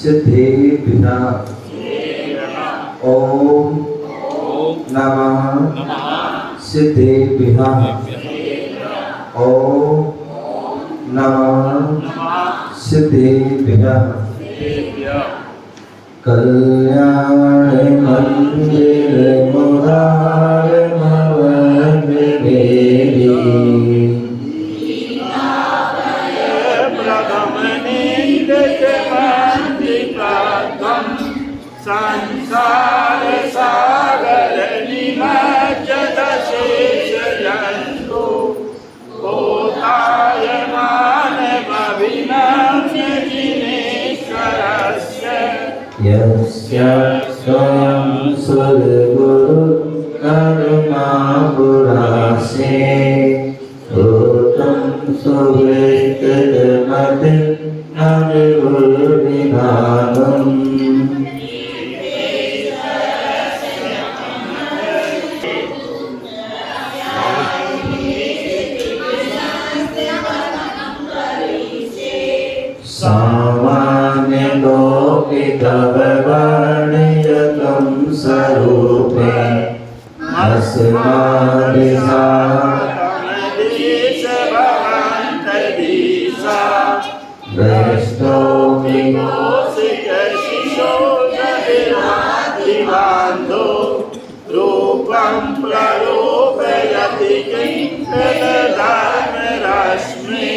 सिद्धेभ्यः ओम नमः सिद्धेभ्यः ओम नमः सिद्धेभ्यः कल्याण मंदिर मुरारमण देवी संसार सागर निमज्जत शेषजन्तु बोधायमान भविनम्य जिनेश्वरस्य यस्य स्वयं सद्गुरु करुणा पुरासे भूतं सुवेतमति नविर्विधानम् सामान्य लोकितव वर्णयतं स्वरूपे अस्मादिसा वैष्णो रूपं प्ररूपयति किञ्चिदधर्मरश्मि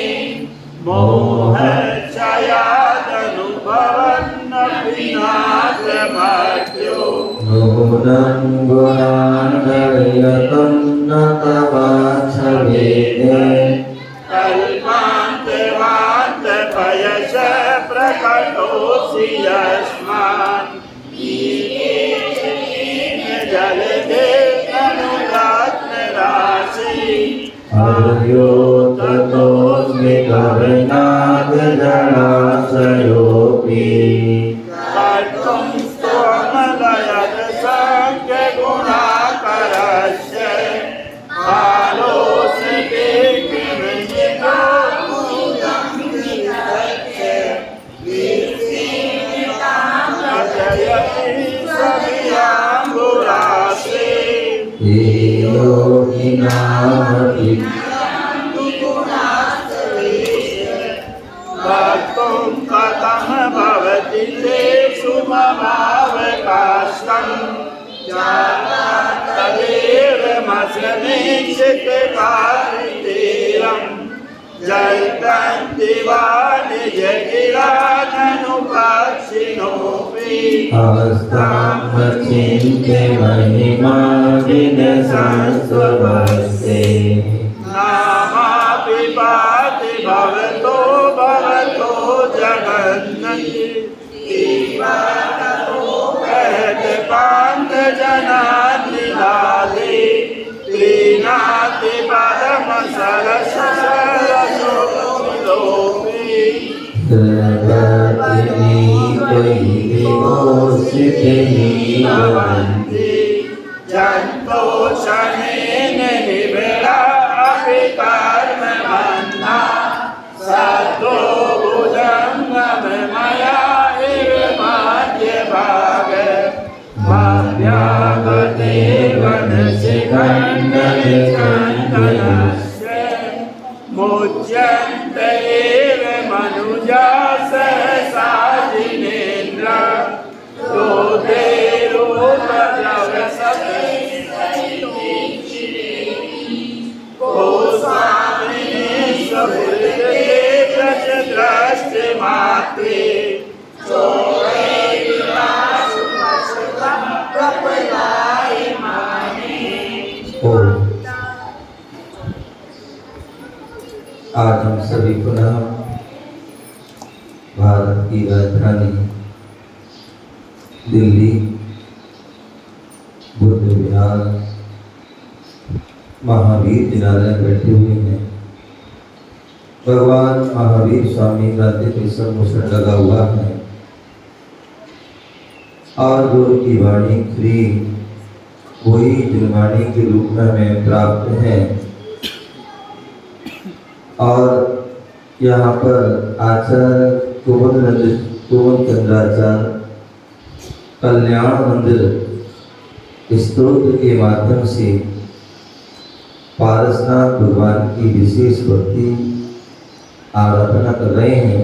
मोहच्छयादनुभवन्नपि नाथमर्त्यो नूनं गुणान्धर्यतं न तवाच्छवेदे कल्पान्तवान्तपयश प्रकटोऽसि यस्मान् जलदे अनुरात्मराशि अर्यो ततोऽस्मि करुणाद जलाशयोऽपि कर्तुं स्वमलयद सङ्ख्यगुणाकरस्य कालोऽस्मि ते किमितो भूतं विधत्य वीर्येणामजयति सवियाम्बुरासे योगिनामपि भक्तुं कथं भवति तेषु ममावकाशं तदेव मसमीक्षितकारितेरं जयन्ति वा निजगिराननुपक्षिणोऽपि हस्तामचिन्त्य महिमा विनसंस्वस्ते नामापि पाति भवतो जगन्नति पान्तजनादिलाले प्रीणाति पदमसरसरसोलोपि भवन्ति जन्तोषणेन निबिड़ा अपि कर्ममन्ना सत्तो भुजङ्गममया इव मध्यभाग मध्यागते वनशिखण्डनिकण्डनस्य मुच्यन्त एव मनुजा सहसा जिनेन्द्र क्रोधेरोपद्रवसते द्रष्टमात्रे आज हम सभी पुनः भारत की राजधानी दिल्ली बुद्ध विहार महावीर जिनालय बैठे हुए हैं। भगवान महावीर स्वामी का दिव्य सम्मुख लगा हुआ है और गुरु की वाणी श्री वही जुर्मानी के रूप में हमें प्राप्त है। और यहाँ पर आचार्य कुमुदनंद पूर्ण चंद्राचार्य कल्याण मंदिर स्तोत्र के माध्यम से पारसनाथ भगवान की विशेष भक्ति आराधना कर रहे हैं।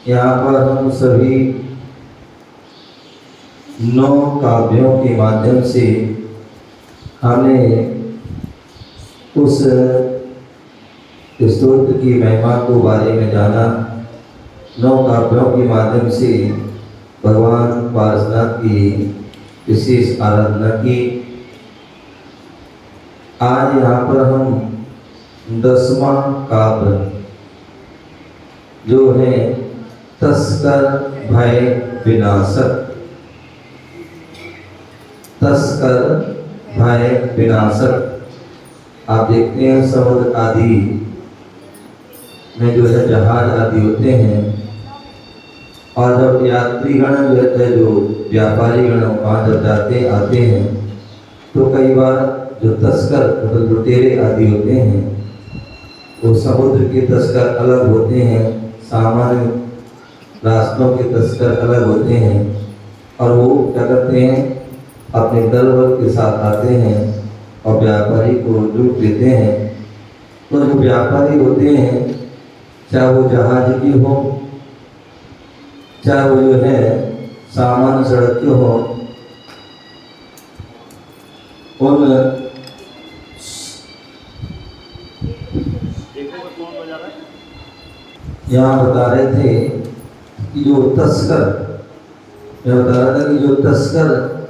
यहाँ पर हम सभी 9 काव्यों के माध्यम से हमने उस स्तोत्र की महिमा को बारे में जाना। 9 काव्यों के माध्यम से भगवान पारसनाथ की विशेष आराधना की। आज यहाँ पर हम 10वां काव्य जो है तस्कर भय विनाशक, तस्कर भय विनाशक। आप देखते हैं समुद्र आदि में जो है जहाज आदि होते हैं, और जब यात्रीगण जो व्यापारी गण वहाँ जब जाते आते हैं तो कई बार जो तस्कर मतलब लुटेरे आदि होते हैं वो समुद्र के तस्कर अलग होते हैं, सामान्य रास्तों के तस्कर अलग होते हैं, और वो क्या करते हैं अपने दल बल के साथ आते हैं और व्यापारी को लूट लेते हैं। तो जो व्यापारी होते हैं चाहे वो जहाज की हो चाहे वो जो है सामान्य सड़क के हो, उन यहाँ बता रहे थे कि जो तस्कर, मैं बता रहा था कि जो तस्कर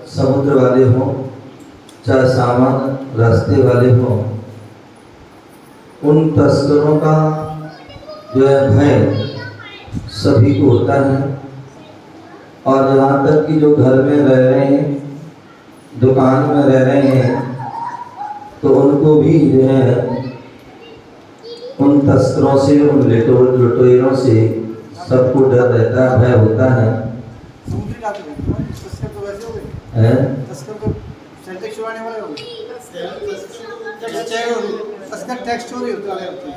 समुद्र वाले हों चाहे सामान्य रास्ते वाले हों, उन तस्करों का जो है भय सभी को होता है। और यहाँ तक कि जो घर में रह रहे हैं, दुकान में रह रहे हैं, तो उनको भी जो है उन तस्करों से, उन लुटेरों से सबको डर रहता है, भय होता है।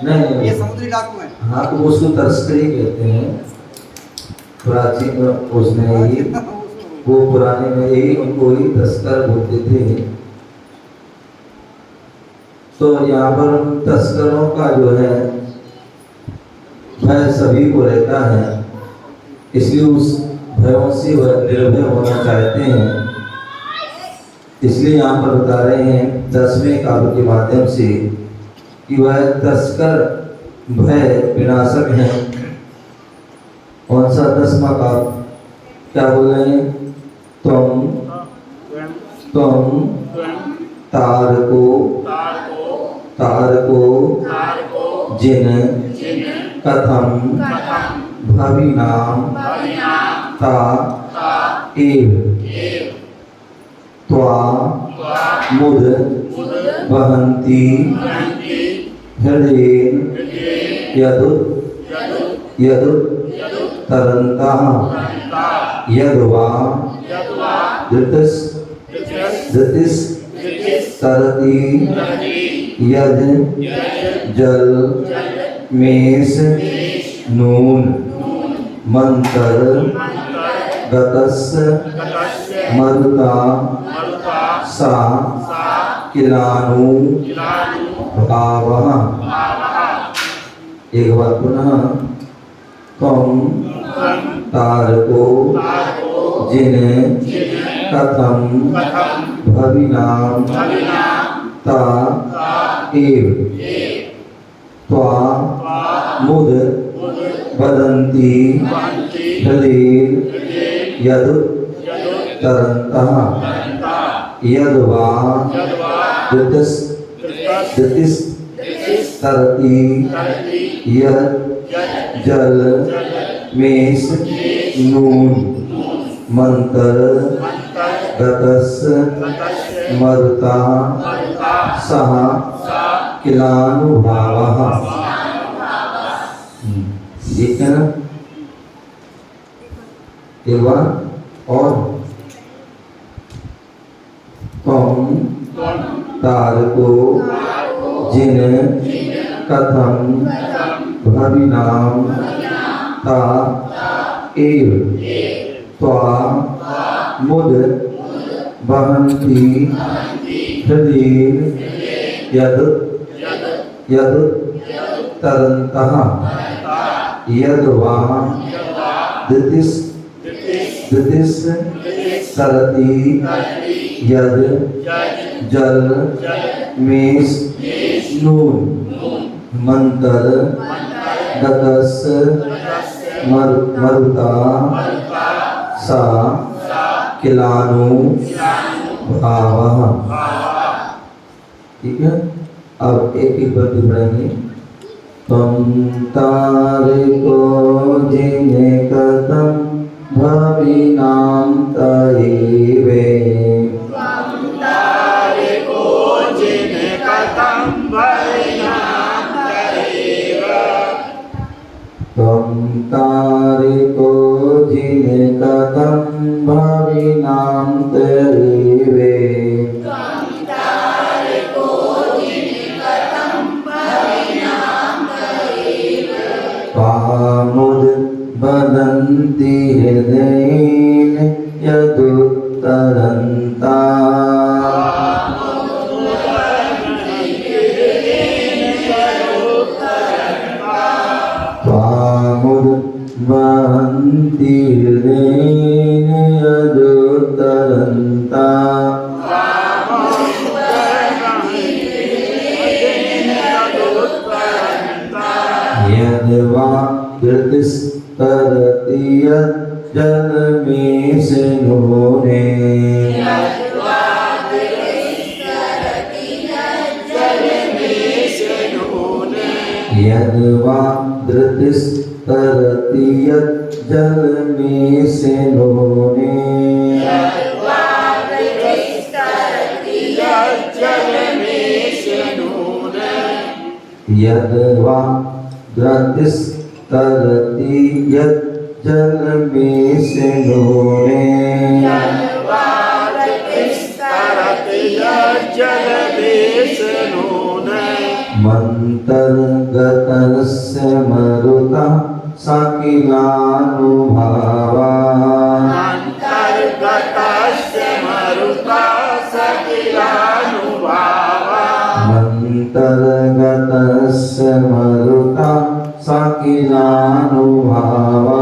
नहीं, ये समुद्री इलाकों में। हाँ, तो उसको तस्करी कहते हैं। प्राचीन उसमें ही वो पुराने में यही उनको ही तस्कर बोलते थे। तो यहाँ पर उन तस्करों का जो है भय सभी को रहता है, इसलिए उस भयों से वह निर्भय होना चाहते हैं। इसलिए यहाँ पर बता रहे हैं 10वें काव्य के माध्यम से कि वह तस्कर भय विनाशक है। कौन सा 10वां काव्य क्या बोल रहे हैं? तुम तारको जिन कथम भविनाम ता एव त्वा मुद वहन्ति हृदय यदुत तरन्ता यद्वा धृतिस तरति यद जल मेष नून मंतर गतस मरुता सा किलानु भावः। एक बार पुनः तुम तारको जिन कथम भविनाम ता एव त्वा मुद वदन्ति हृदय यदुत तरन्तः यद्वा धृतिस तरति यद जल मेष नून मंतर गतस मरुता सह किलानुभावः। ठीक है ना? एक बार और तुम तारको जिन कथम भविनाम ता एव त्वा मुद वहन्ति हृदीर यद यद तरन्तः यद वा दितिस तरति यद जल मेष नून मंतर गतस मरुता सा किलानु भावः। ठीक है, अब एक एक बार पढ़ेंगे। त्वं तारिको जिने कथं भविनां तयैवे त्वं तारिको जिने कथं भविनां तयैवे त्वामुद वदन्ति हृदयेन यदुत्तरन्ता त्वामुद वदन्ति हृदयेन यदुत्तरन्ता यद्वा कृतिस्तरति यज्जलमेषनूने यद्वा कृतिस्तरति यज्जलमेषनूने यद्वा द्रतिस्तरति यज्जलमेषनूने मन्तर्गतस्य मरुतः सकिलानुभावा मन्तर्गतस्य मरुतः सकिलानुभावा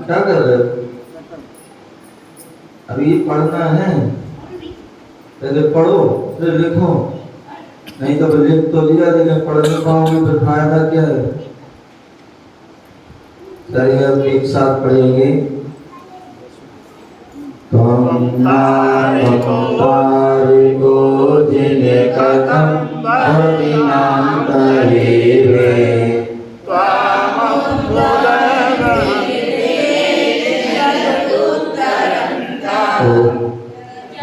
क्या कर रहे हो? अभी पढ़ना है, पहले पढ़ो फिर लिखो, नहीं तो लिख तो लिया लेकिन पढ़ नहीं पाओगे तो फायदा क्या है। चलिए अब एक साथ पढ़ेंगे। तारिको जिने कथं भविनां तयैवे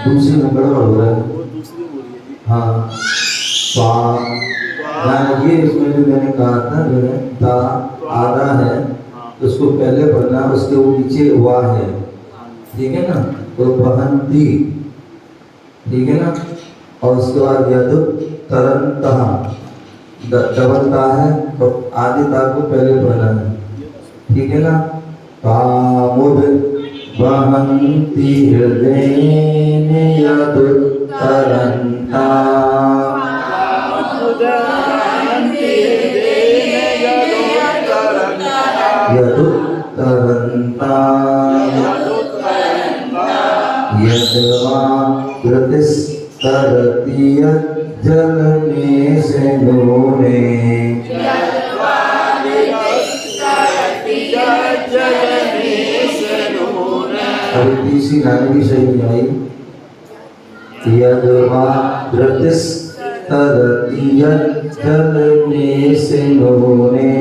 दूसरी में गड़बड़ हो रहा है। हाँ, ये इसमें जो मैंने कहा था जो है ता आधा है तो उसको पहले पढ़ना, उसके नीचे वाह है, ठीक है ना। तो वहन्ति, ठीक है ना। और उसके बाद यदु तरन्तः डबल ता है तो आधे ता को पहले पढ़ना है, ठीक है ना। तामुद वहन्ति हृदयेन यदुत्तरन्ता यदुत्तरन्ता यद्वा कृतिस्तरति यज्जलमेषनूने अभी तीसरी लाइन भी सही नहीं आई। यद्वा कृतिस्तरति यज्जलमेषनूने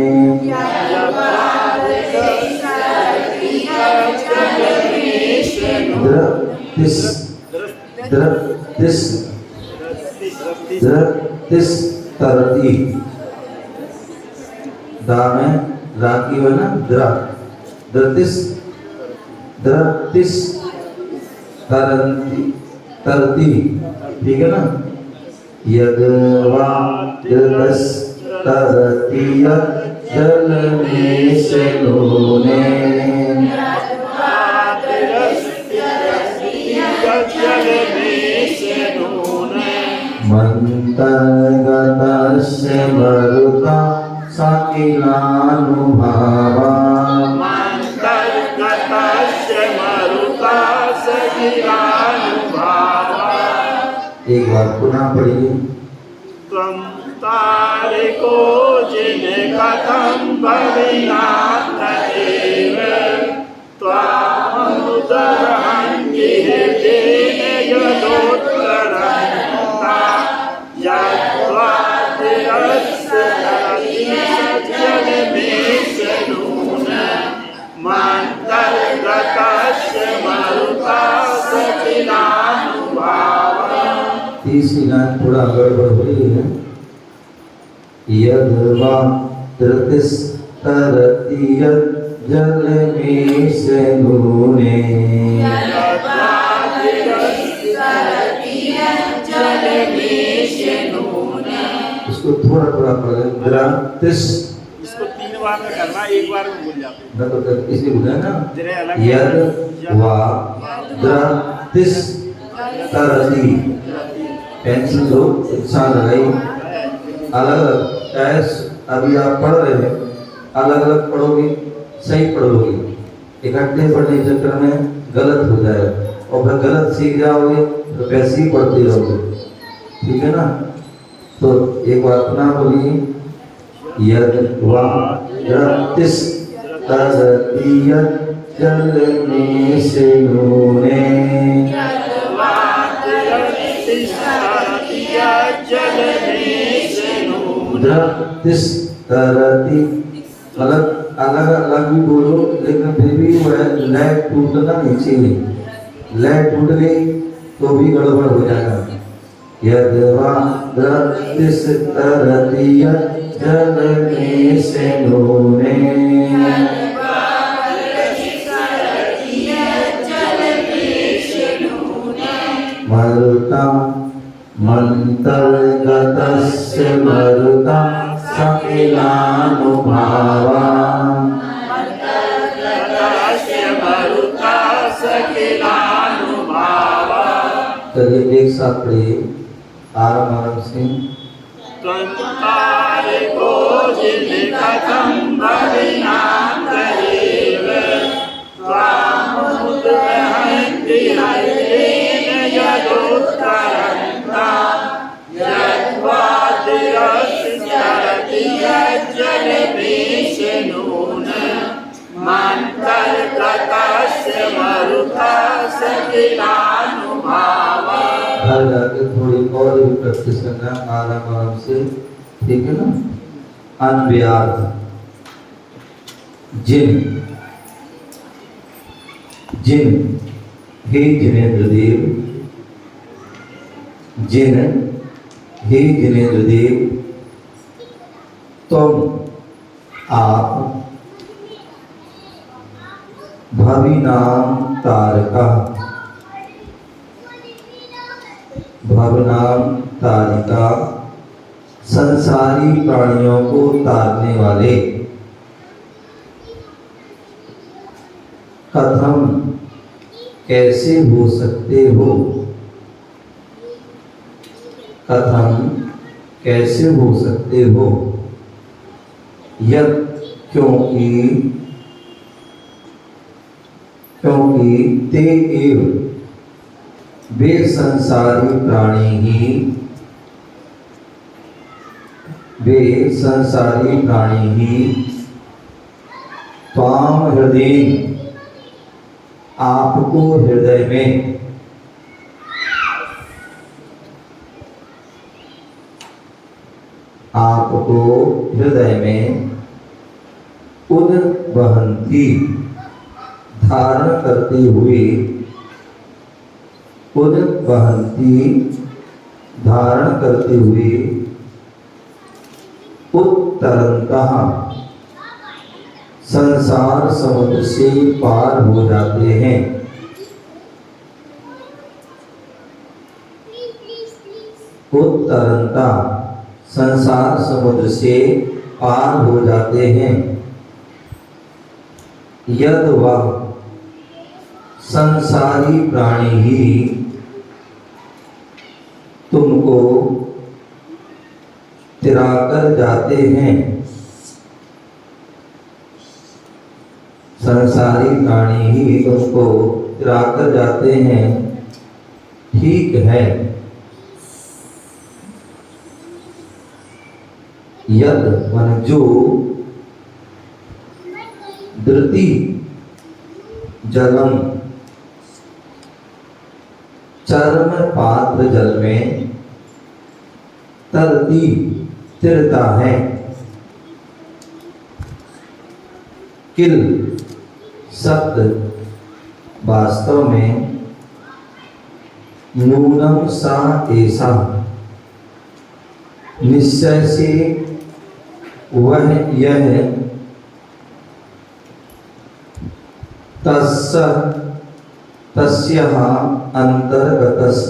तरती दा में रा की है ना, द्रतिस तरंती तरती, ठीक है ना। यद्वा तरति जल में से नूने मंतर्गतस्य मरुता सकिलानुभावा एक बार पुनः पढ़िए। त्वं तारिको जिन कथं भविनाथ एव त्वामुदरहन्ति हृदेन यदोत्तरन्ता यद्वादिरस्य जलमेशनून मन्तर्गतस्य मरुता सकिलानुभावा। तीसरी लाइन थोड़ा गड़बड़ हो रही है। यद्वा तरति जल में से नूने इसको थोड़ा थोड़ा पढ़ें। इसको 3 बार में करना, एक बार में भूल जाते हैं। तो इसलिए बोला ना जरे अलग यद्वा तरति पेंसिल लो इच्छा लगाई अलग अलग ऐस अभी आप पढ़ रहे हैं अलग अलग पढ़ोगे सही पढ़ोगे इकट्ठे पढ़ने के चक्कर में गलत हो जाएगा और फिर गलत सीख जाओगे तो वैसे ही पढ़ते रहोगे। ठीक है ना। तो एक बार अपना बोलिए यद्वा तरति जल में से नूने तरति मतलब अलग अलग भी बोलो लेकिन फिर भी वह लय टूटना नहीं चाहिए। लय टूट गई तो भी गड़बड़ हो जाएगा। यद्वा तरति जल में से नूने मरुता मंतर्गतस्य मरुता सकिलानुभावा। चलिए एक साथ पढ़िए आराम से। त्वन्तारिको जिन कथं भविनाथ एव त्वामुदरहन्ति हृदेन यदोत्तरन्ता यद्वादिरस्य जलमेशनून मन्तर्गतस्य मरुता सकिलानुभावा। घर जाके थोड़ी और भी प्रैक्टिस करना आराम से। ठीक है ना। अनव्यार्थ जिन जिन हे जिनेन्द्र देव जिन हे जिनेन्द्र देव तुम आप भविनाम तारका भवनाम तारिका संसारी प्राणियों को तारने वाले कथम कैसे हो सकते हो कथम कैसे हो सकते हो यत् क्योंकि ते एव वे संसारी प्राणी ही त्वाम हृदय आपको हृदय में उद्वहन्ति धारण करते हुए उत्तरंतः संसार समुद्र से पार हो जाते हैं। उत्तरंता संसार समुद्र से पार हो जाते हैं। यद वह संसारी प्राणी ही तुमको तिराकर जाते हैं। संसारी प्राणी ही तुमको तिराकर जाते हैं, ठीक है। यद मन जो धृति जलम चर्म पात्र जल में तरती तिरता है। किल सत्य वास्तव में नूनम सा ऐसा निश्चय से वह यह तस्यः अंतर्गतस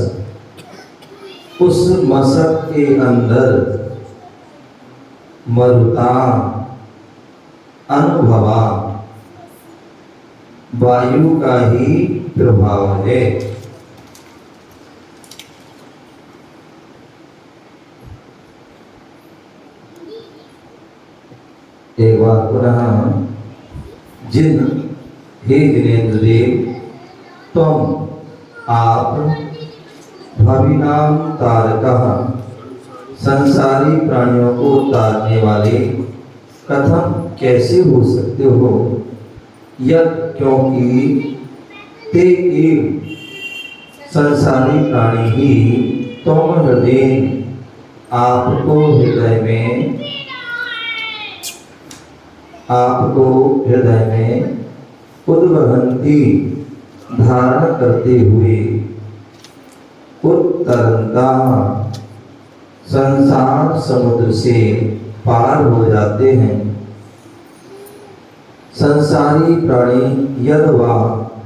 उस मसक के अंदर मरुता अनुभवा वायु का ही प्रभाव है। एक बार पुनः जिन हे जिनेन्द्र देव तुम आप भविनाम तारकः संसारी प्राणियों को तारने वाले कथम कैसे हो सकते हो। यह क्योंकि ते एव संसारी प्राणी ही तुम हृदय आपको हृदय में उद्वहंती धारण करते हुए उत्तरंता संसार समुद्र से पार हो जाते हैं। संसारी प्राणी यदवा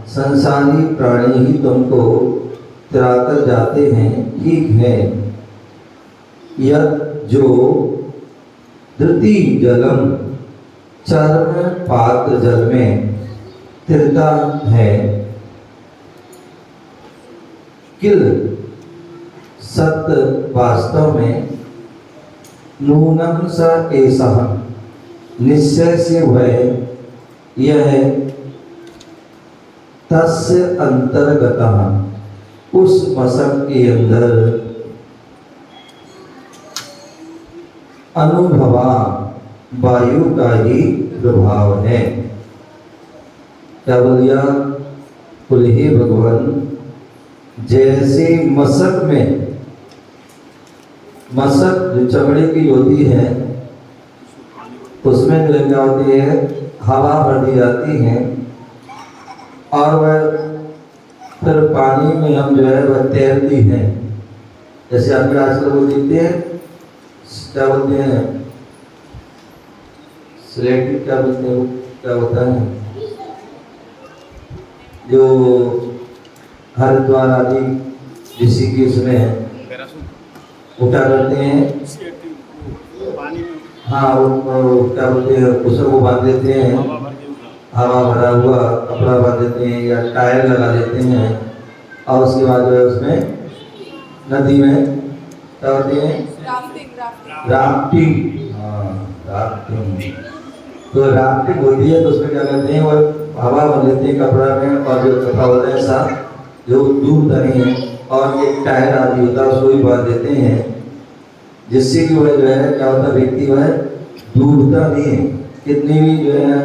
संसारी प्राणी ही तुमको तिराकर जाते हैं, ठीक है। यद जो धृति जलम चर्म पात्र जल में तिरता है। किल सत्य वास्तव में नूनम स ऐसा निश्चय से वह यह तस्य अंतर्गतः उस मसक के अंदर अनुभवा वायु का ही प्रभाव है। क्या बोल दिया? बोले हे भगवान, जैसे मसक में मसक जो चमड़े की होती है उसमें जो क्या होती है, हवा भर दी जाती है और वह फिर पानी में हम जो है वह तैरती है। जैसे आपके आजकल वो देखते हैं, क्या बोलते हैं, स्लेटिंग क्या बोलते हैं, क्या होता है जो हरिद्वार आदि जिसी की उसमें वो क्या करते हैं, हाँ वो क्या बोलते हैं, उसमें वो बांध देते हैं, हवा भरा हुआ कपड़ा बांध देते हैं या टायर लगा देते हैं और उसके बाद जो है उसमें नदी में क्या होते हैं, राफ्टिंग। हाँ राफ्टिंग, तो राफ्टिंग होती है तो उसमें क्या करते हैं, वो हवा भर लेते हैं कपड़ा में और जो कपड़ा होता है साथ जो डूबता नहीं है और एक टायर आदि होता है उसको भी बांध देते हैं, जिससे कि वह जो है क्या होता है, व्यक्ति वह डूबता नहीं है। कितनी भी जो है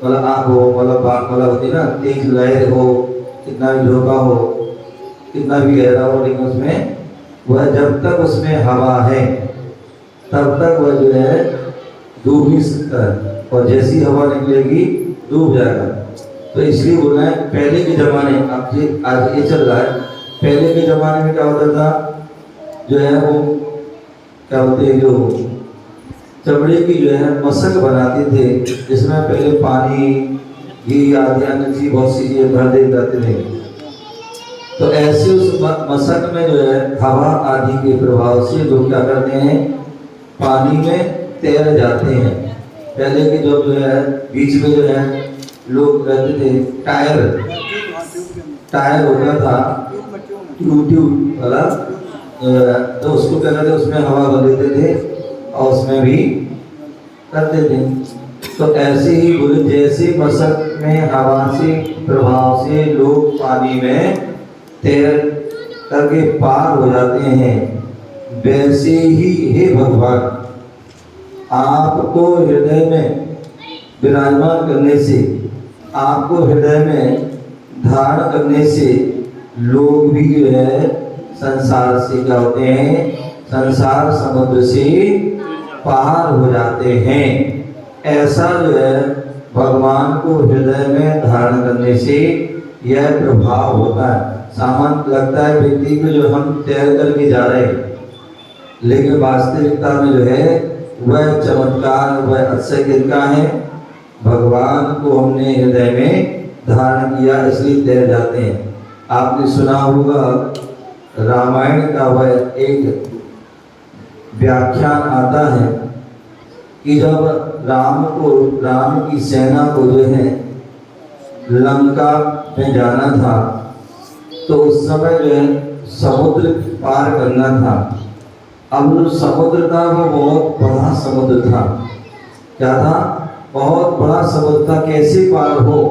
मतलब आँख हो, मतलब होती है ना, तेज लहर हो, कितना भी झोंका हो, कितना भी गहरा हो, लेकिन उसमें वह जब तक उसमें हवा है तब तक वह जो है डूब नहीं सकता है और जैसी हवा निकलेगी डूब जाएगा। तो इसलिए बोला है पहले के ज़माने, अब आज ये चल रहा है, पहले के ज़माने में क्या होता था, जो है वो क्या बोलते हैं, जो चमड़े की जो है मसक बनाते थे जिसमें पहले पानी घी आदि अन्य चीज बहुत सी चीजें भर दे जाते थे तो ऐसे उस मशक में जो है हवा आदि के प्रभाव से लोग क्या करते हैं, पानी में तैर जाते हैं। पहले के जो है बीच में जो है लोग रहते थे, टायर होता था ट्यूब वाला, तो उसको क्या करते, उसमें हवा भर देते थे और उसमें भी करते थे। तो ऐसे ही बोले जैसे मशक में हवा से प्रभाव से लोग पानी में तैर करके पार हो जाते हैं, वैसे ही हे भगवान आपको हृदय में विराजमान करने से, आपको हृदय में धारण करने से लोग भी जो है संसार से क्या होते हैं, संसार समुद्र से पार हो जाते हैं। ऐसा जो है भगवान को हृदय में धारण करने से यह प्रभाव होता है। सामान्य लगता है व्यक्ति को जो हम तैर करके जा रहे हैं, लेकिन वास्तविकता में जो है वह चमत्कार, वह अतिशय किनका है, भगवान को हमने हृदय में धारण किया इसलिए तैर जाते हैं। आपने सुना होगा रामायण का वह एक व्याख्यान आता है कि जब राम की सेना को जो है लंका में जाना था, तो उस समय जो है समुद्र पार करना था। अब जो समुद्र था वो बहुत बड़ा समुद्र था। क्या था? बहुत बड़ा समुद्र था। कैसे पार हो,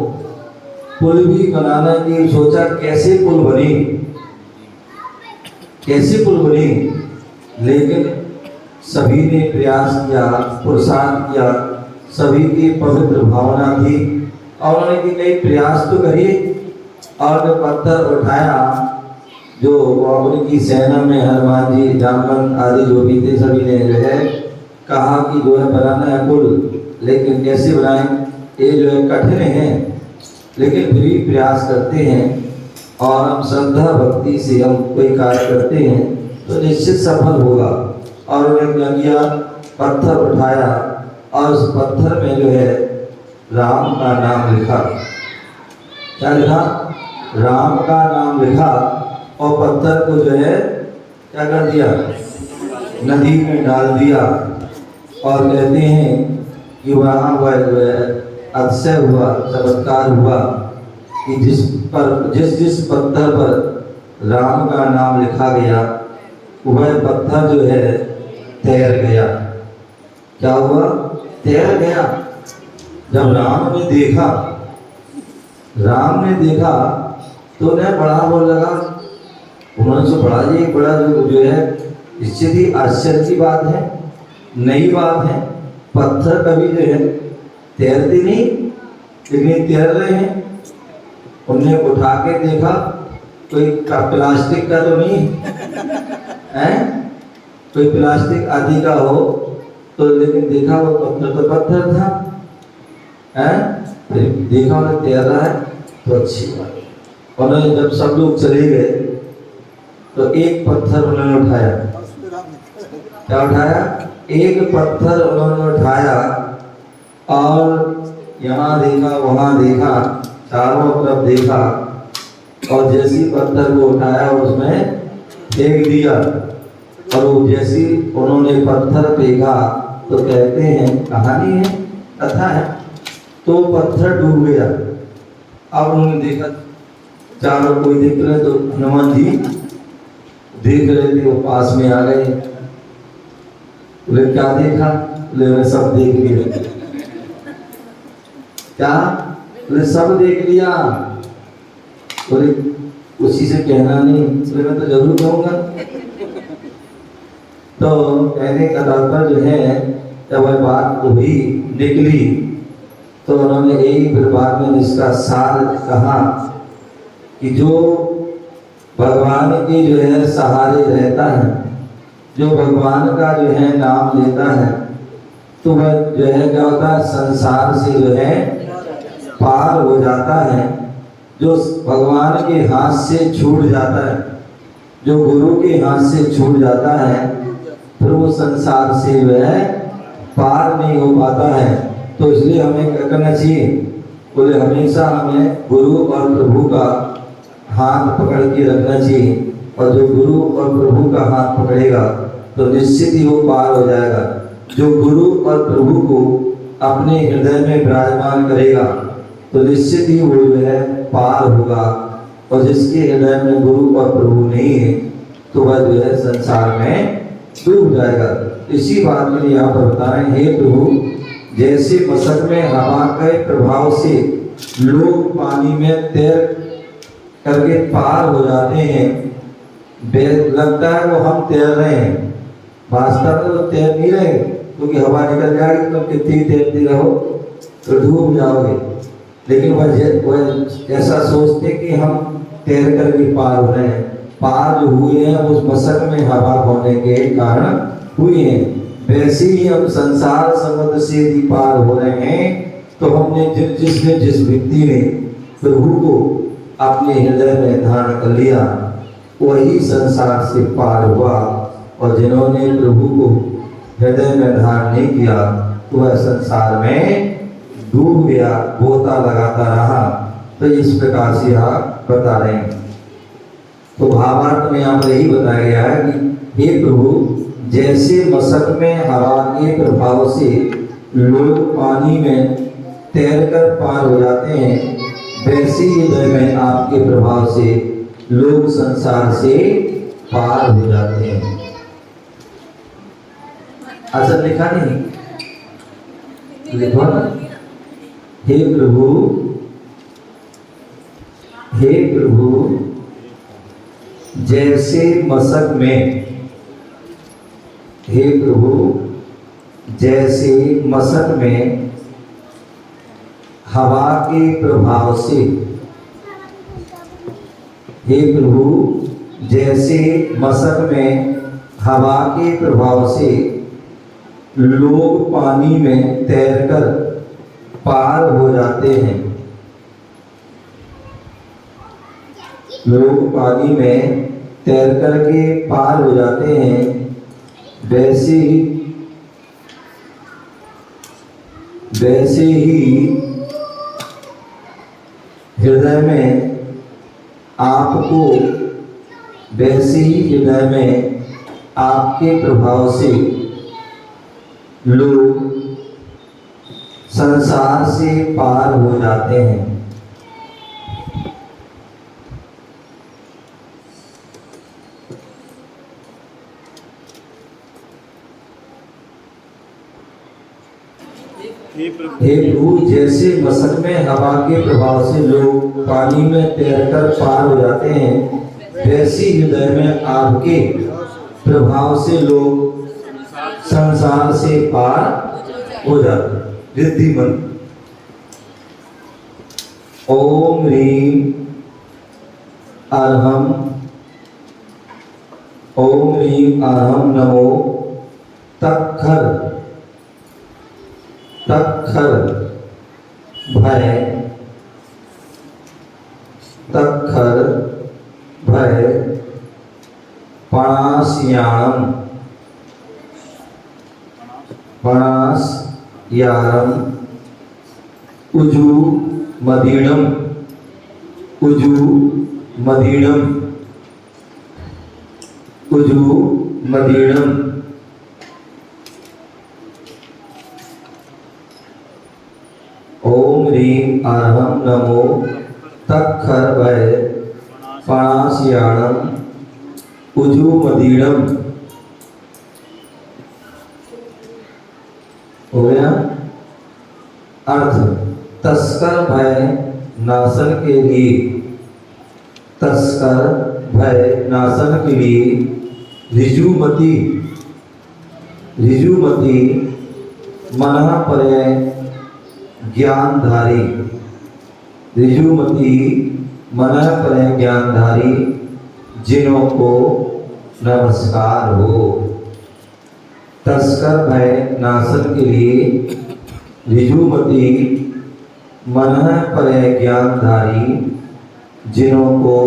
पुल भी बनाना की सोचा, कैसे पुल बनी, कैसे पुल बनी, लेकिन सभी ने प्रयास किया, पुरुषार्थ किया, सभी की पवित्र भावना थी और उन्होंने कि कई प्रयास तो करिए, और पत्थर उठाया। जो उनकी सेना में हनुमान जी, जामवन आदि जो भी थे, सभी ने जो है कहा कि जो है बनाना है पुल, लेकिन कैसे बनाएं, ये जो है कठिन है, लेकिन फिर भी प्रयास करते हैं और हम श्रद्धा भक्ति से हम कोई कार्य करते हैं तो निश्चित सफल होगा। और उन्होंने क्या किया, पत्थर उठाया और उस पत्थर में जो है राम का नाम लिखा। क्या लिखा? राम का नाम लिखा और पत्थर को जो है क्या कर दिया, नदी में डाल दिया। और कहते हैं कि वहाँ वह जो है अतिशय हुआ, चमत्कार हुआ कि जिस पत्थर पर राम का नाम लिखा गया वह पत्थर जो है तैर गया। क्या हुआ? तैर गया। जब राम ने देखा तो उन्हें बड़ा वो लगा, उन्होंने तो बड़ा ये बड़ा जो है निश्चित ही आश्चर्य की बात है, नई बात है। पत्थर कभी जो है तैरते नहीं, लेकिन तैर रहे हैं। उन्हें उठा के देखा, कोई प्लास्टिक का तो नहीं है, कोई प्लास्टिक आदि का हो तो, लेकिन देखा वो पत्थर तो पत्थर था, फिर देखा उन्हें तैर रहा है तो अच्छी बात। उन्होंने जब सब लोग चले गए तो एक पत्थर उन्होंने उठाया। क्या उठाया? एक पत्थर उन्होंने उठाया और यहाँ देखा, वहाँ देखा, चारों तरफ देखा, और जैसी पत्थर को उठाया उसमें फेंक दिया। और वो जैसी उन्होंने पत्थर फेंका तो कहते हैं, कहानी है, कथा है, तो पत्थर डूब गया। अब उन्होंने देखा, चारों कोई देख रहे, तो हनुमान जी देख रहे थे, वो पास में आ गए। बोले क्या देखा? बोले मैं सब देख लिया। क्या? बोले सब देख लिया। बोले उसी से कहना नहीं। बोले मैं तो जरूर कहूँगा। तो कहने का तात्पर्य जो है, जब वह बात हुई निकली तो उन्होंने यही फिर बाद में इसका सार कहा कि जो भगवान के जो है सहारे रहता है, जो भगवान का जो है नाम लेता है, तो वह जो है क्या होता है, संसार से जो है पार हो जाता है। जो भगवान के हाथ से छूट जाता है, जो गुरु के हाथ से छूट जाता है, फिर वो संसार से जो है पार नहीं हो पाता है। तो इसलिए हमें क्या करना चाहिए? बोले हमेशा हमें गुरु और प्रभु का हाथ पकड़ के रखना चाहिए, और जो गुरु और प्रभु का हाथ पकड़ेगा तो निश्चित ही वो पार हो जाएगा। जो गुरु और प्रभु को अपने हृदय में विराजमान करेगा तो निश्चित ही वो जो है पार होगा, और जिसके हृदय में गुरु और प्रभु नहीं है तो वह जो है संसार में डूब जाएगा। इसी बात के लिए यहाँ पर बता रहे हैं, हे प्रभु, जैसे मशक में हवा के प्रभाव से लोग पानी में तैर करके पार हो जाते हैं, लगता है वो हम तैर रहे हैं, वास्तव में वो तैर नहीं रहे, क्योंकि हवा निकल जाएगी, तुम कितनी तैरते रहो तो डूब जाओगे। लेकिन वह ऐसा सोचते कि हम तैर करके पार हो रहे हैं। पार जो हुए हैं उस मशक में हवा होने के कारण हुए हैं। वैसे ही हम संसार समुद्र से भी पार हो रहे हैं। तो हमने जिस व्यक्ति ने प्रभु को अपने हृदय में धारण कर लिया वही संसार से पार हुआ, और जिन्होंने प्रभु को हृदय में धारण नहीं किया तो वह संसार में डूब गया, गोता लगाता रहा। तो इस प्रकार से आप बता रहे हैं। तो भावार्थ में यहाँ पर यही बताया गया है कि हे प्रभु, जैसे मशक में हवा के प्रभाव से लोग पानी में तैरकर पार हो जाते हैं, वैसे ही हृदय में आपके प्रभाव से लोग संसार से पार हो जाते हैं। अच्छा लिखा नहीं, लिखो ना, हे प्रभु, हे प्रभु, जैसे मशक में, हे प्रभु, जैसे मशक में हवा के प्रभाव से, हे प्रभु, जैसे मशक में हवा के प्रभाव से लोग पानी में तैरकर पार हो जाते हैं, लोग पानी में तैर करके पार हो जाते हैं, वैसे ही हृदय में आपको, वैसे ही हृदय में आपके प्रभाव से लोग संसार से पार हो जाते हैं। हे प्रभु, जैसे मशक में हवा के प्रभाव से लोग पानी में तैरकर पार हो जाते हैं, वैसे हृदय में आपके प्रभाव से लोग संसार से पार हो जाते हैं। रिद्धि मंत्र। ओम ह्रीं अर्हं, ओम ह्रीं अर्हं नमो तक्खर, तक्खर भय, तक्खर भय पणास्याणम, पणास्याणम उजू मदीणम, उजू मदीणम, उजू मदीणम। ओम ह्रीं अर्हं नमो तक्खर भय पणास्याणम उजू मदीणम। हो गया। अर्थ, तस्कर भय नाशन के लिए, तस्कर भय नाशन के लिए ऋजुमति, ऋजुमति मनः पर्याय ज्ञानधारी, ऋजुमति मनः पर्याय ज्ञानधारी जिन्हों को नमस्कार हो। तस्कर भय नाशन के लिए ऋजुमति मनः पर्याय ज्ञानधारी जिन्हों को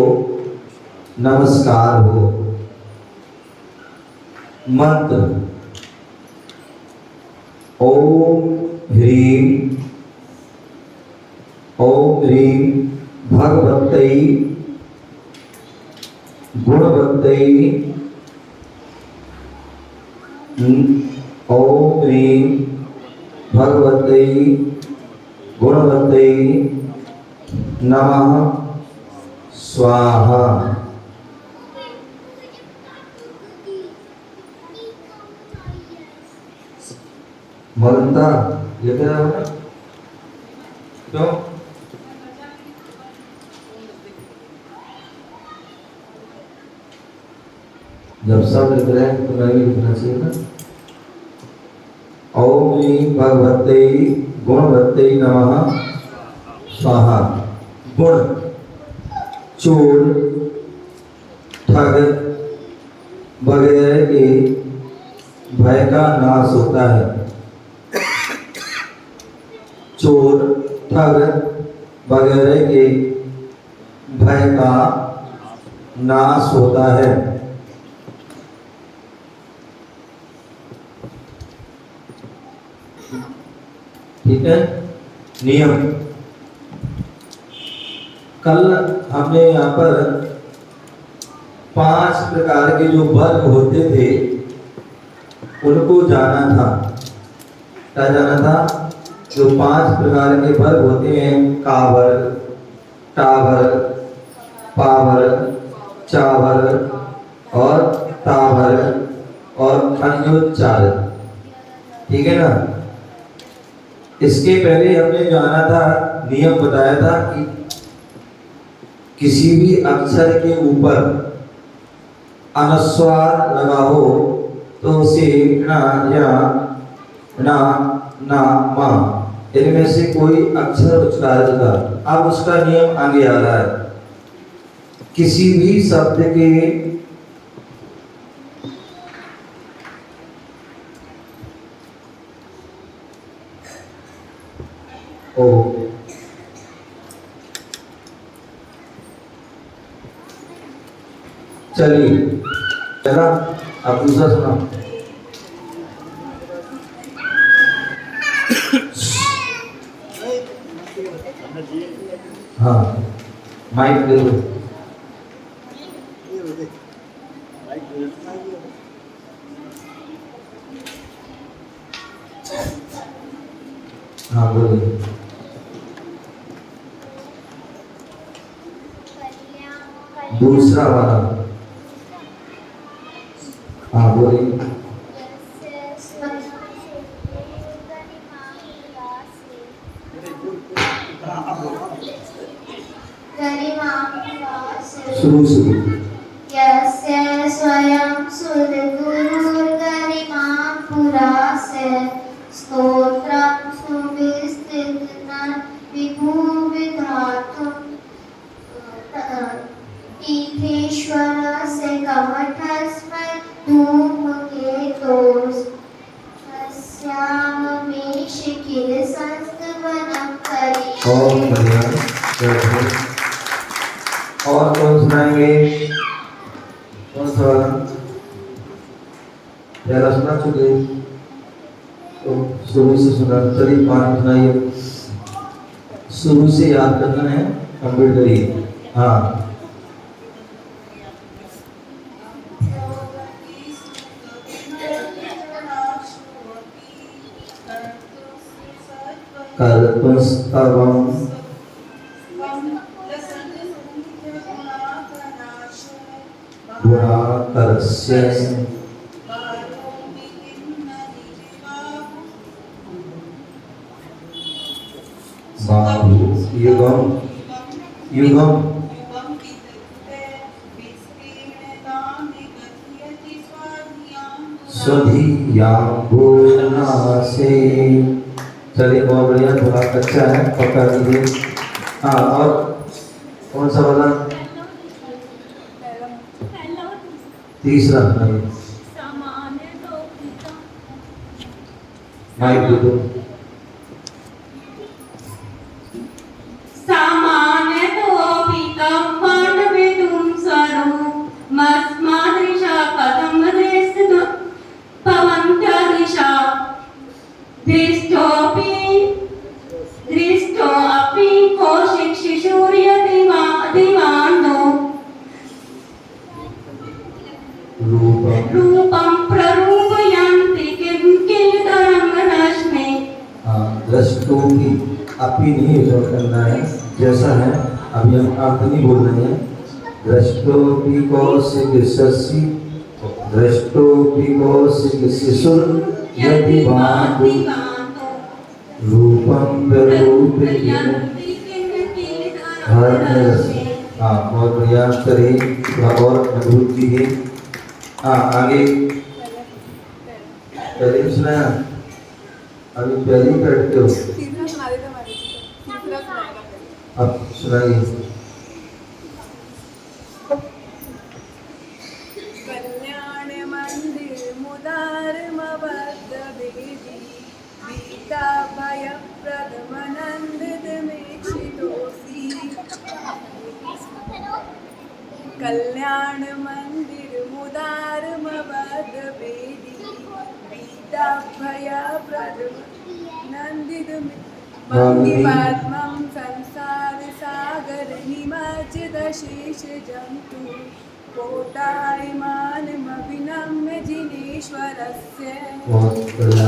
नमस्कार हो। मंत्र। ओम ह्रीं, ओम ह्रीं भगवत्यै गुणवत्तै ओम ह्रीं भगवत्यै गुणवत्तै नमः स्वाहा। मरता ये क्या है? क्यों? जब सब लिख रहे हैं तो मैं भी लिखना चाहिए ना। ओम ह्रीं भगवते गुणवत्ते नमः स्वाहा। गुण चोर ठग वगैरह के भय का नाश होता है। चोर ठग वगैरह के भय का नाश होता है। ठीक है। नियम कल हमने यहाँ पर 5 प्रकार के जो वर्ग होते थे उनको जाना था। क्या जाना था? जो 5 प्रकार के वर्ग होते हैं, कावर, टावर, पावर, चावर और तावर और अन्योच्चार। ठीक है ना। इसके पहले हमने जाना था, नियम बताया था कि किसी भी अक्षर के ऊपर अनुस्वार लगा हो तो उसे ना या ना ना मा इनमें से कोई अक्षर उच्चारित कर। अब उसका नियम आगे आ रहा है। किसी भी शब्द के ओ चलिए चला। अब दूसरा सुना। हाँ माइक दे दो। हाँ बोलिए। दूसरा वाला। हाँ बोलिए। शुरू शुरू। यस्य स्वयं सुरगुरुर्गरिमां पुरासे स्तोत्रं सुविस्तृतं विभुविधातुं तीर्थेश्वरस्य कमठस्मै धूमकेतोस् तस्याममेष किल संस्तवनं और करिष्ये। और कौन सुनाएंगे? कौन सा वाला? पहला सुना चुके तो शुरू से सुना। चलिए 5 सुनाइए। शुरू से याद करना है, कंप्लीट करिए। हाँ कर्तुस्तवम् गुणाकरस्य बाहु युगम युगम स्वधियाम्बुनासे। चलिए बहुत बढ़िया। थोड़ा कच्चा है, पकड़ लीजिए। हाँ और कौन सा वाला? तीसरा नहीं। माइक दे दो। रूपं प्ररूपयन्ति किं किलधरं रश्मि। दृष्टों की अपी नहीं यूज करना है, जैसा है अभी हम अर्थ नहीं बोल रहे हैं। दृष्टोपि कौशिक शशि, दृष्टोपि कौशिक शिशुर यदि भांति रूपम प्ररूपयन्ति हर रश्मि। बहुत प्रयास करें, थोड़ा और मजबूत कीजिए। आगे पहले भी सुनाया, अभी पहले ही बैठते हो, तीसरा सुना देते हमारे तीसरा सुनाएगा पहले। अब सुनाइए। कल्याण मंदिर मुदार मबद्ध वेदी, बीता भय प्रदमनंदित में छिदोसी। कल्याण मंदिर मुदार मबद्ध वेदी, बीता भय प्रदमनंदित में मंगिपात्मं संसार सागर निमज्जित शेष जंतु, कोटायमानमभिनम्य जिनेश्वरस्य। बहुत बढ़िया।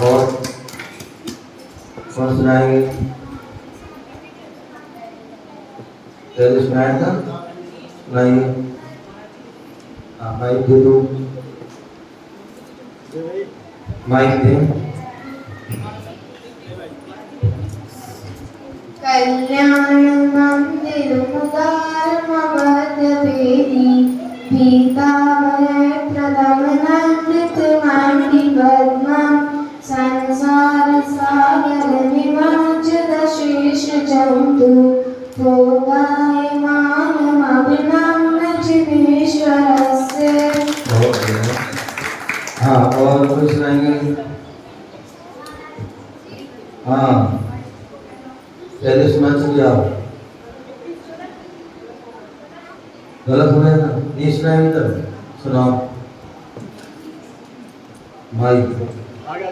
और कौन सुनाएंगे? पहले सुनाया था, सुनाइए। माइक दे दो, माइक दे। कल्याण मंदिर मुदार मबद्ध वेदी, पीताभय प्रदमनंदित मणिपद्मं संसार सागर निमज्जित शेष जंतु, कोटायमानमभिनम्य जिनेश्वरस्य। बहुत बढ़िया। और कोई सुनाएंगे? पहले सुना चुके आप, गलत हो गया ना, नहीं सुनाया इधर, सुनाओ भाई। आगे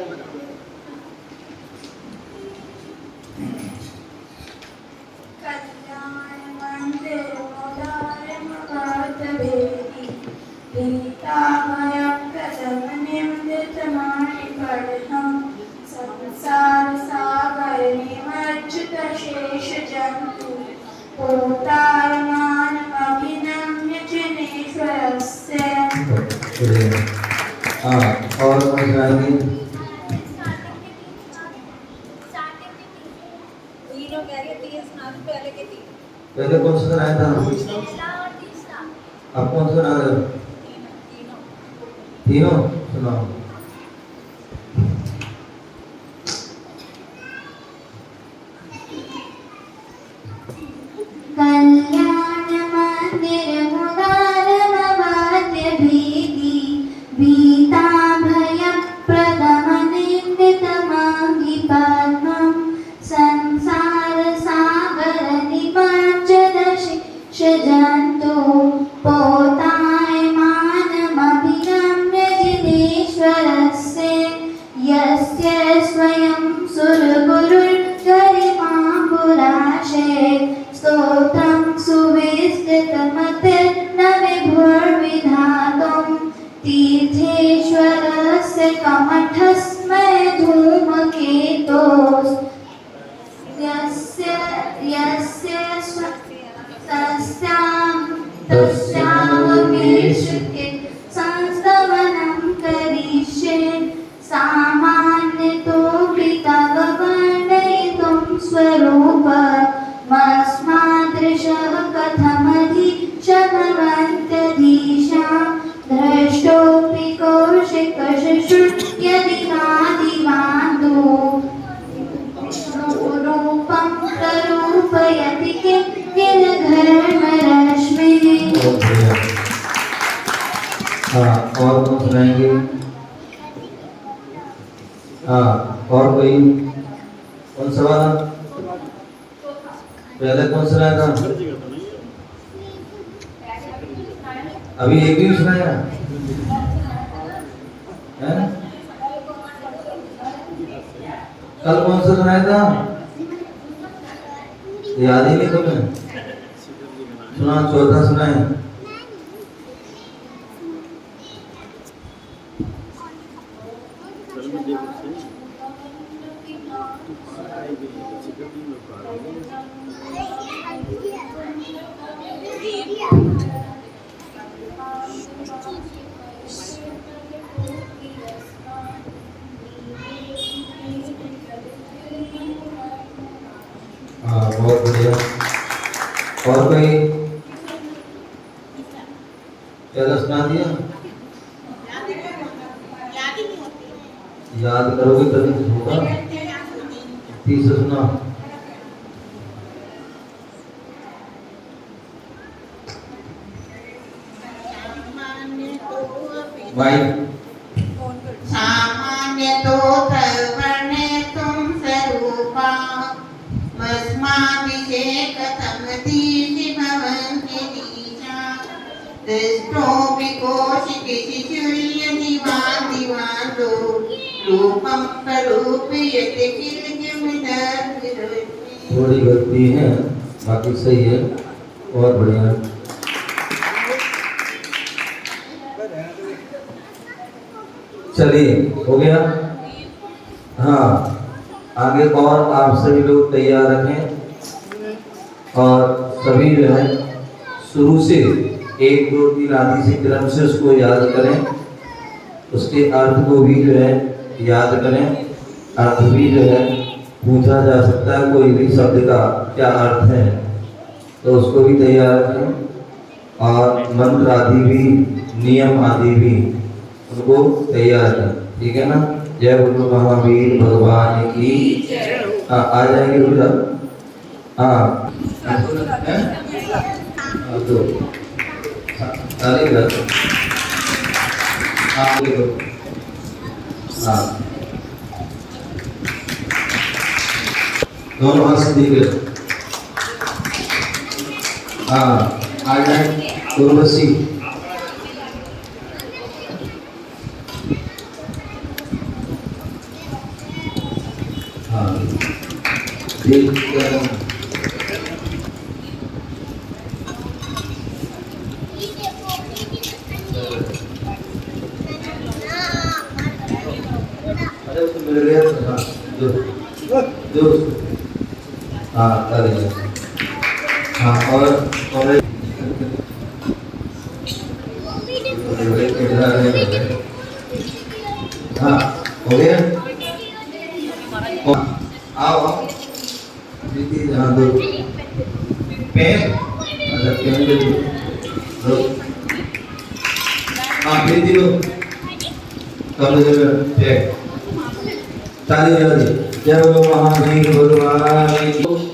कल्याण मंदिर मुदार मबद्ध वेदी, पीताभय प्रदमनंदित मणिपद्मं संसार सागर निमज्जित शेष जंतु, कोटायमानमभिनम्य जिनेश्वरस्य। और कौन सुनाएंगे? तीनों कह रहे तीन सुना दो, पहले के तीन। पहले कौन सा सुनाया था? अब कौन सुना रहे हो? तीनों सुनाओ। कल्याण मंदिर मुदार मबद्ध वेदी, बीताभय प्रदमनंदित मणिपद्मं संसार सागर निमज्जित शेष जंतु, कोटायमानमभिनम्य जिनेश्वरस्य। यस्य स्वयं सुरगुरुर्गरिमा पुराशे, स्तोत्रं सुविस्तृतमतिर्न विभुर्विधातुं, तीर्थेश्वरस्य कमठस्मै धूमकेतोस्। तस्यामपि संस्तवनं करिष्ये, सामान्यतोऽपि तव वर्णयितुं स्वरूपमस्मादृशः कथमधिशमवन्तधीशा, द्रष्टोऽपि कौशिकशिशुर्यदि नादिवान्दो, रूपं प्ररूपयति किं किलधर्मरश्मिः। और कौन सुनाएंगे? और कोई? कौन सा वाला? पहले कौन सुनाया था? अभी एक भी सुनाया है? कल कौन सा सुनाया था? याद ही नहीं तुम्हें? सुना, चौथा सुनाया। हाँ बहुत बढ़िया। और कोई क्या सुना दिया? याद करोगे तभी तो होगा। ठीक से सुना। माइक सामान्य तो सर्वणे तुम स्वरूपा भस्माभिषेकतम दीर्घ भवन्ति दीशा दृष्टो विकोशिशिशुल्य दिवादिवादो रूपं स्वरूपयति किलकिमिदर्विरोधि। थोड़ी गलती है, बाकी सही है। और बढ़िया। चलिए हो गया। हाँ आगे और आप सभी लोग तैयार रखें और सभी जो है शुरू से 1 2 3 आदि से क्रम से उसको याद करें, उसके अर्थ को भी जो है याद करें। अर्थ भी जो है पूछा जा सकता है, कोई भी शब्द का क्या अर्थ है, तो उसको भी तैयार रखें। और मंत्र आदि भी, नियम आदि भी उनको तैयार करें, ठीक है ना। जय बोलो महावीर भगवान की। हाँ आ जाएंगे पूरा। हाँ तो ताली बजा। हाँ देखो। हाँ दोनों हाथ से दिख रहे। हाँ आ जाए उर्वशी। हाँ देख अरे उसको मिल गया। हाँ जो हाँ करेंगे। हाँ और हाँ हो गया। आओ दीदी हाँ दो पेन। अच्छा पेन दे दो। हाँ फिर दी लो कब जगह ताली जय बोलो महावीर भगवान की।